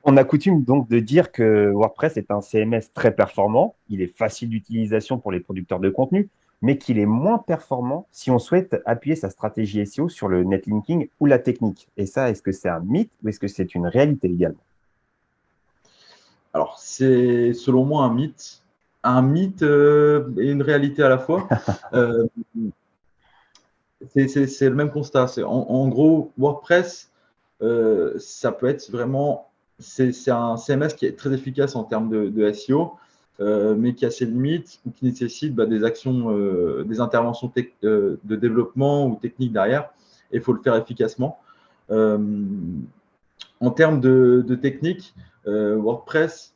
On a coutume donc de dire que WordPress est un CMS très performant, il est facile d'utilisation pour les producteurs de contenu, mais qu'il est moins performant si on souhaite appuyer sa stratégie SEO sur le netlinking ou la technique. Et ça, est-ce que c'est un mythe ou est-ce que c'est une réalité également? Alors, c'est selon moi un mythe et une réalité à la fois. Euh, c'est le même constat. En gros, WordPress, ça peut être vraiment. C'est un CMS qui est très efficace en termes de SEO, mais qui a ses limites ou qui nécessite des actions, des interventions de développement ou techniques derrière. Et il faut le faire efficacement. Euh, En termes de technique, WordPress,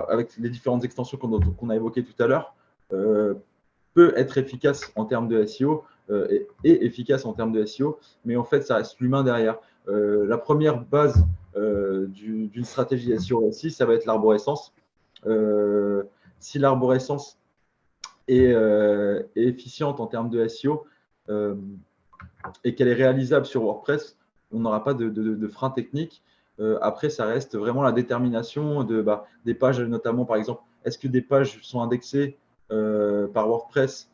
avec les différentes extensions qu'on a évoquées tout à l'heure, peut être efficace en termes de SEO et efficace en termes de SEO, mais en fait, ça reste l'humain derrière. La première base d'une stratégie SEO aussi, ça va être l'arborescence. Euh, Si l'arborescence est efficiente en termes de SEO et qu'elle est réalisable sur WordPress, on n'aura pas de frein technique. Après, ça reste vraiment la détermination des pages, notamment par exemple, est-ce que des pages sont indexées par WordPress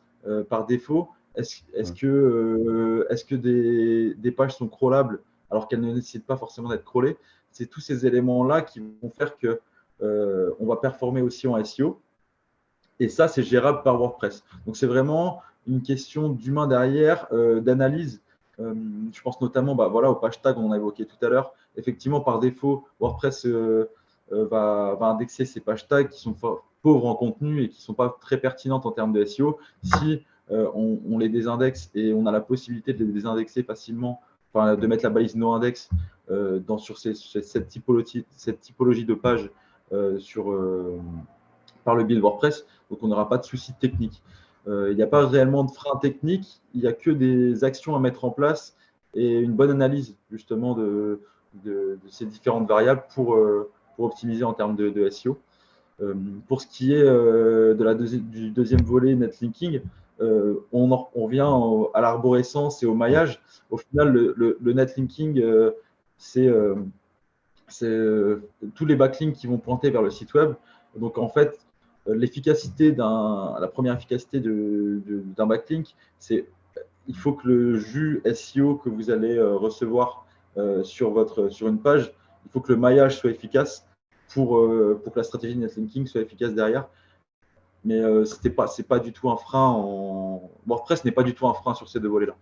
par défaut? Est-ce que des pages sont crawlables alors qu'elles ne nécessitent pas forcément d'être crawlées? C'est tous ces éléments-là qui vont faire que on va performer aussi en SEO. Et ça, c'est gérable par WordPress. Donc, c'est vraiment une question d'humain derrière, d'analyse. Je pense notamment voilà, aux page tags, on en a évoqué tout à l'heure. Effectivement, par défaut, WordPress va indexer ces page tags qui sont pauvres en contenu et qui ne sont pas très pertinentes en termes de SEO. Si on les désindexe et on a la possibilité de les désindexer facilement, enfin, de mettre la balise no index sur cette typologie de page par le biais de WordPress, donc on n'aura pas de soucis techniques. Il n'y a pas réellement de frein technique, il n'y a que des actions à mettre en place et une bonne analyse justement de ces différentes variables pour optimiser en termes de SEO. Pour ce qui est du deuxième volet netlinking, on revient à l'arborescence et au maillage. Au final, le netlinking, c'est tous les backlinks qui vont pointer vers le site web. Donc en fait, la première efficacité d'un backlink, c'est il faut que le jus SEO que vous allez recevoir sur une page, il faut que le maillage soit efficace pour que la stratégie de netlinking soit efficace derrière. Mais c'est pas du tout un frein WordPress n'est pas du tout un frein sur ces deux volets-là.